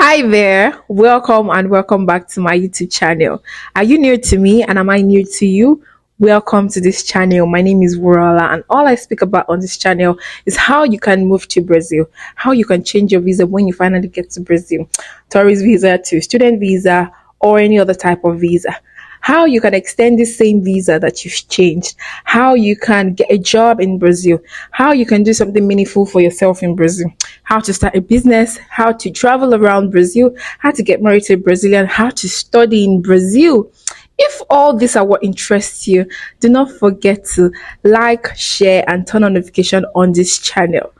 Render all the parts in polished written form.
Hi there, welcome and welcome back to my YouTube channel. Are you new to me and am I new to you? Welcome to this channel. My name is Wurala and all I speak about on this channel is how you can move to Brazil, how you can change your visa when you finally get to Brazil, tourist visa to student visa or any other type of visa. How you can extend the same visa that you've changed, how you can get a job in Brazil, how you can do something meaningful for yourself in Brazil, how to start a business, how to travel around Brazil, how to get married to a Brazilian, how to study in Brazil. If all these are what interests you, do not forget to like, share, and turn on notification on this channel.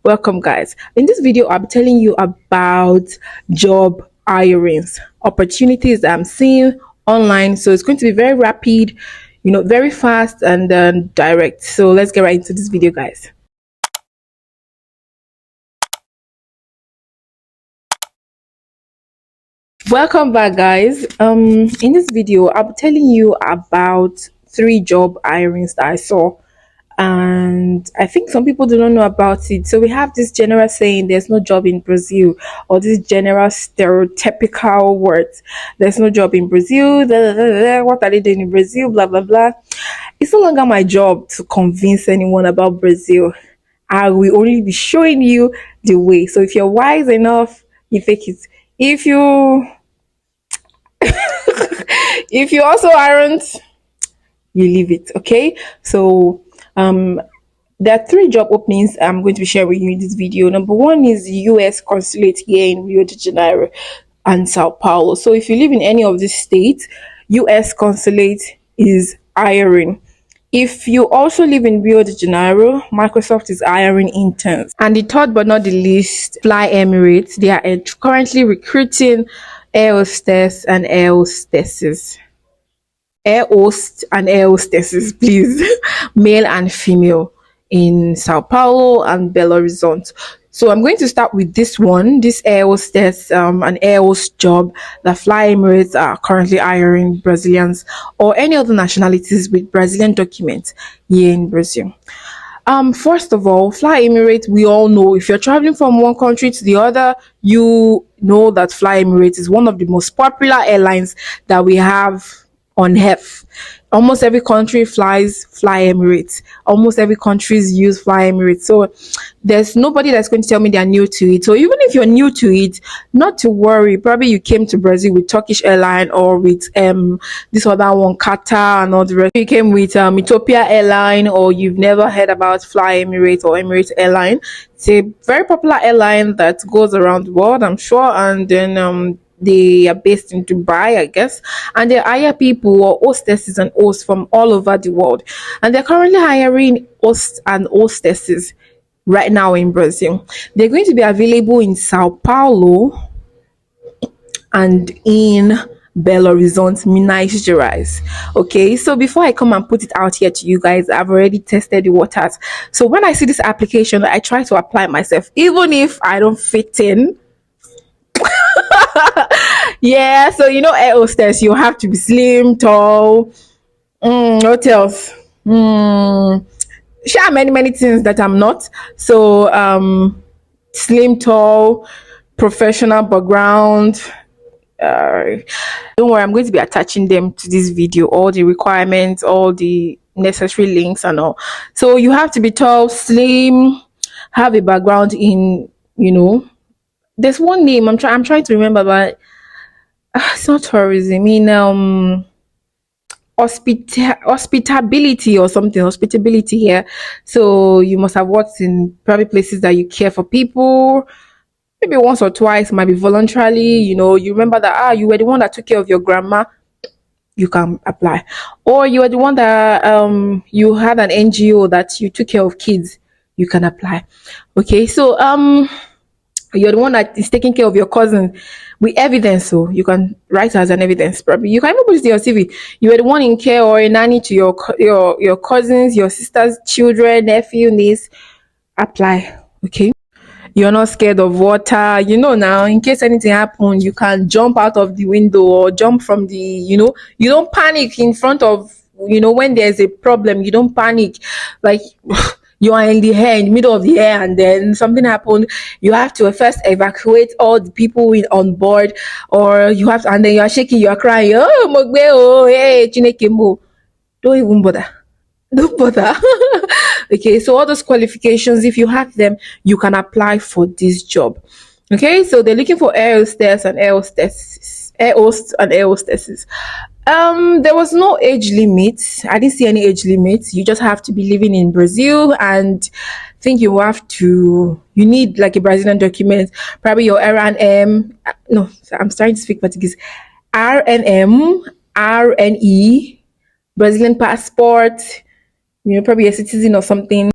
Welcome, guys. In this video, I'll be telling you about job hirings, opportunities that I'm seeing online. So it's going to be very rapid, very fast and direct. So let's get right into this video, guys. Welcome back, guys. In this video I'll be telling you about 3 job hirings that I saw, and I think some people do not know about it. So we have this general saying there's no job in Brazil, or this general stereotypical words, there's no job in Brazil, what are they doing in Brazil, blah blah blah. It's no longer my job to convince anyone about Brazil. I will only be showing you the way. So if you're wise enough, you take it. If you if you also aren't, you leave it. Okay, so there are 3 job openings I'm going to be sharing with you in this video. Number one is US Consulate here in Rio de Janeiro and Sao Paulo. So if you live in any of these states, US Consulate is hiring. If you also live in Rio de Janeiro, Microsoft is hiring interns. And the third but not the least, Fly Emirates. They are currently recruiting air hostess and air hostesses. Air host and air hostesses, please, male and female, in Sao Paulo and Belo Horizonte. So I'm going to start with this one, this air hostess, an air host job that Fly Emirates are currently hiring Brazilians or any other nationalities with Brazilian documents here in Brazil. First of all, Fly Emirates, we all know if you're traveling from one country to the other, you know that Fly Emirates is one of the most popular airlines that we have on earth. Almost every country flies Fly Emirates. Almost every countries use Fly Emirates. So there's nobody that's going to tell me they're new to it. So even if you're new to it, not to worry. Probably you came to Brazil with Turkish Airline or with this other one, Qatar and all the rest. You came with Ethiopia Airline, or you've never heard about Fly Emirates or Emirates Airline. It's a very popular airline that goes around the world, I'm sure. And then they are based in Dubai, I guess, and they hire people or hostesses and hosts from all over the world. And they're currently hiring hosts and hostesses right now in Brazil. They're going to be available in Sao Paulo and in Belo Horizonte, Minas Gerais. Okay, so before I come and put it out here to you guys, I've already tested the waters. So when I see this application, I try to apply myself, even if I don't fit in. Yeah, so air hostess, you have to be slim, tall. What else? Sure, many things that I'm not. So slim, tall, professional background. Don't worry, I'm going to be attaching them to this video, all the requirements, all the necessary links and all. So you have to be tall, slim, have a background in, there's one name I'm trying to remember, but it's not tourism. Hospitability or something. Hospitability here. So you must have worked in probably places that you care for people. Maybe once or twice, might be voluntarily. You remember that you were the one that took care of your grandma. You can apply, or you were the one that you had an NGO that you took care of kids. You can apply. Okay, so you're the one that is taking care of your cousin with evidence, so you can write as an evidence. Probably you can even put it in your CV. You are the one in care or a nanny to your cousins, your sister's children, nephew, niece. Apply. Okay, you're not scared of water. Now, in case anything happens, you can jump out of the window or jump from the. You don't panic in front of. When there's a problem, you don't panic. Like you are in the air, in the middle of the air, and then something happened. You have to first evacuate all the people on board, or you have to, and then you are shaking, you are crying, oh, Mogbe, oh, hey, Chineke mo. Don't even bother. Don't bother. Okay, so all those qualifications, if you have them, you can apply for this job. Okay, so they're looking for air hostess and air hostesses, air hosts and air hostesses. There was no age limit. I didn't see any age limit. You just have to be living in Brazil, and I think you need like a Brazilian document, probably your RNM. No, I'm starting to speak Portuguese. RNM, RNE, Brazilian passport, probably a citizen or something.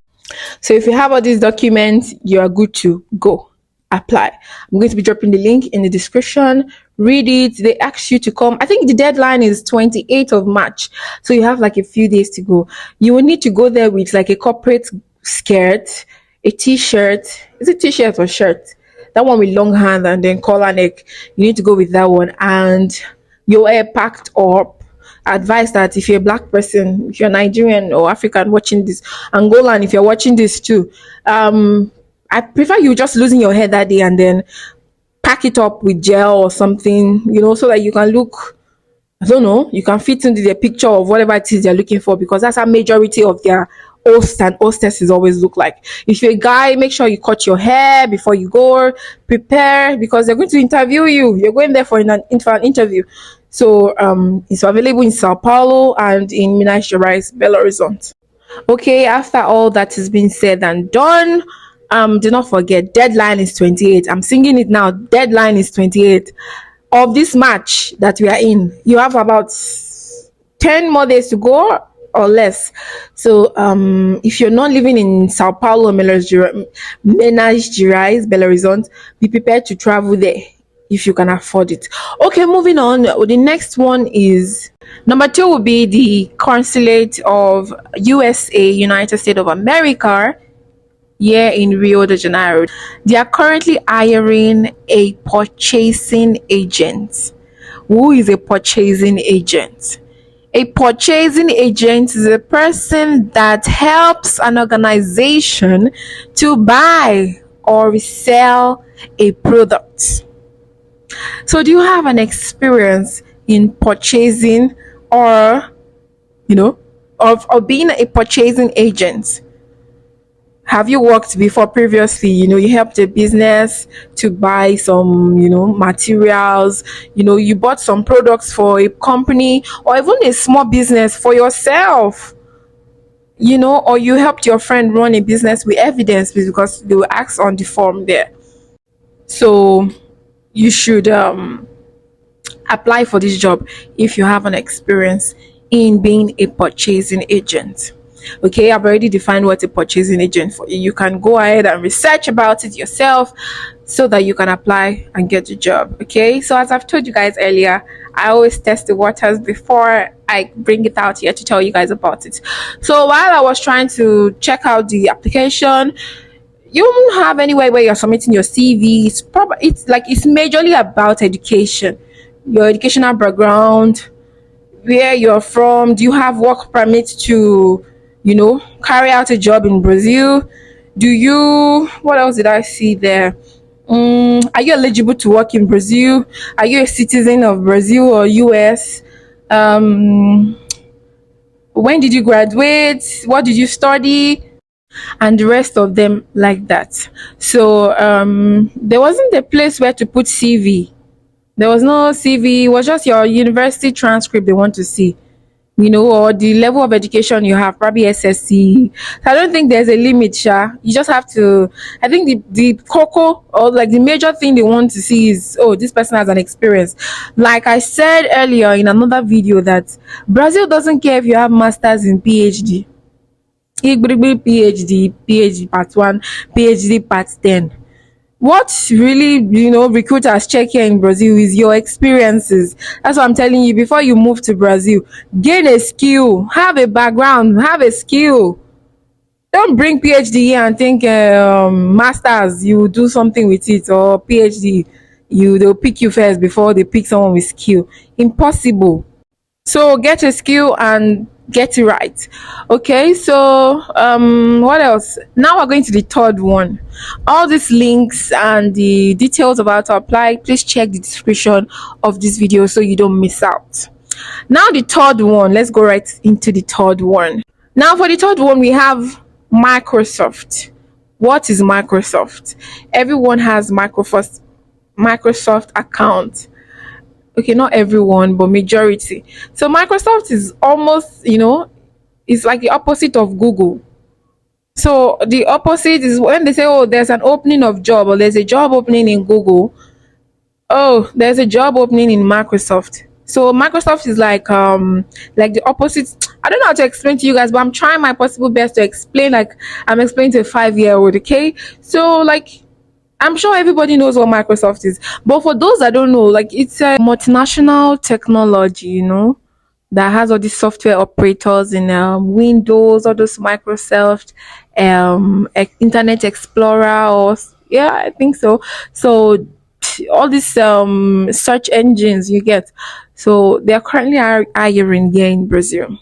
So if you have all these documents, you are good to go. Apply. I'm going to be dropping the link in the description. Read it. They ask you to come. I think the deadline is 28th of March. So you have like a few days to go. You will need to go there with like a corporate skirt, a t-shirt. Is it t-shirt or shirt? That one with long hand and then collar neck. You need to go with that one. And your hair packed up. Advice that if you're a black person, if you're Nigerian or African watching this, Angolan, if you're watching this too, I prefer you just losing your hair that day and then pack it up with gel or something, so that you can look, I don't know, you can fit into the picture of whatever it is they're looking for, because that's how majority of their hosts and hostesses always look like. If you're a guy, make sure you cut your hair before you go, prepare, because they're going to interview you. You're going there for an interview. So it's available in Sao Paulo and in Minas Gerais, Belo Horizonte. Okay, after all that has been said and done, do not forget, deadline is 28. I'm singing it now. Deadline is 28 of this March that we are in. You have about 10 more days to go or less. So if you're not living in Sao Paulo, Minas Gerais, Belo Horizonte, be prepared to travel there if you can afford it. Okay, moving on. The next one is number 2 will be the Consulate of USA, United States of America, here in Rio de Janeiro. They are currently hiring a purchasing agent. Who is a purchasing agent? A purchasing agent is a person that helps an organization to buy or sell a product. So do you have an experience in purchasing or, of being a purchasing agent? Have you worked before previously? You helped a business to buy some, materials, you bought some products for a company or even a small business for yourself, or you helped your friend run a business with evidence, because they will ask on the form there. So you should apply for this job if you have an experience in being a purchasing agent. Okay, I've already defined what a purchasing agent for you. You can go ahead and research about it yourself so that you can apply and get the job. Okay, so as I've told you guys earlier, I always test the waters before I bring it out here to tell you guys about it. So while I was trying to check out the application, you don't have anywhere where you're submitting your CV. It's majorly about education, your educational background, where you're from. Do you have work permit to carry out a job in Brazil? What else did I see there? Are you eligible to work in Brazil? Are you a citizen of Brazil or US? When did you graduate? What did you study? And the rest of them like that. So there wasn't a place where to put CV. There was no CV. It was just your university transcript they want to see, or the level of education you have, probably SSC. So I don't think there's a limit, Sha. You just have to, I think the cocoa, or like the major thing they want to see is, oh, this person has an experience. Like I said earlier in another video, that Brazil doesn't care if you have masters in PhD. PhD part 1, PhD part 10. What really, recruiters check here in Brazil is your experiences. That's what I'm telling you. Before you move to Brazil, gain a skill, have a background, have a skill. Don't bring PhD here and think masters, you do something with it, or PhD, they'll pick you first before they pick someone with skill. Impossible. So get a skill and Get it right. Okay, so what else? Now we're going to the third one. All these links and the details about to apply, please check the description of this video so you don't miss out. Now the third one, let's go right into the third one. Now for the third one, we have Microsoft. What is Microsoft? Everyone has Microsoft account. Okay, not everyone, but majority. So Microsoft is almost, it's like the opposite of Google. So the opposite is when they say, oh, there's an opening of job, or there's a job opening in Google. Oh, there's a job opening in Microsoft. So Microsoft is like the opposite. I don't know how to explain to you guys, but I'm trying my possible best to explain like I'm explaining to a 5-year-old. Okay, so like I'm sure everybody knows what Microsoft is, but for those that don't know, like it's a multinational technology, that has all these software operators in Windows, all those Microsoft, Internet Explorer, or yeah, I think so. So all these search engines you get. So they are currently hiring here in Brazil.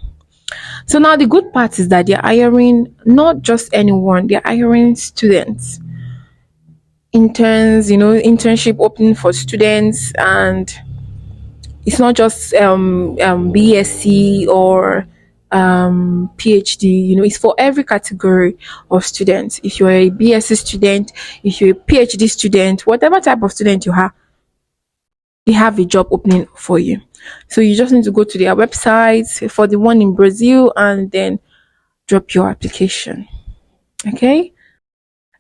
So now the good part is that they're hiring not just anyone; they're hiring students, interns, internship opening for students, and it's not just BSc or PhD. It's for every category of students. If you're a BSc student, if you're a PhD student, whatever type of student you have, they have a job opening for you. So you just need to go to their website for the one in Brazil and then drop your application. Okay.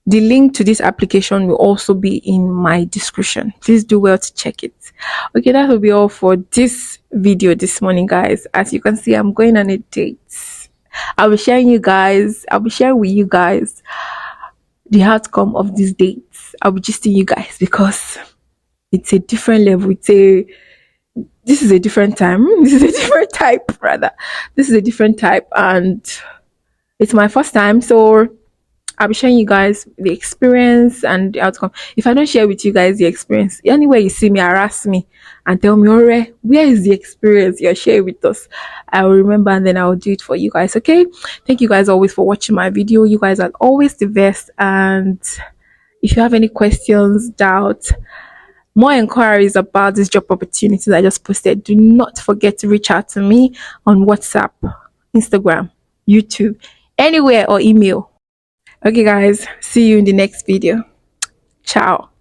The link to this application will also be in my description. Please do well to check it. Okay, that will be all for this video this morning, guys. As you can see, I'm going on a date. I'll be sharing with you guys the outcome of these dates. I'll be gisting you guys because it's a different level. This is a different time. This is a different type, rather. This is a different type, and it's my first time, so I'll be showing you guys the experience and the outcome. If I don't share with you guys the experience, anywhere you see me, harass me and tell me, Ore, where is the experience you're sharing with us? I will remember and then I will do it for you guys. Okay. Thank you guys always for watching my video. You guys are always the best. And if you have any questions, doubts, more inquiries about this job opportunities I just posted, do not forget to reach out to me on WhatsApp, Instagram, YouTube, anywhere, or email. Okay, guys, see you in the next video. Ciao.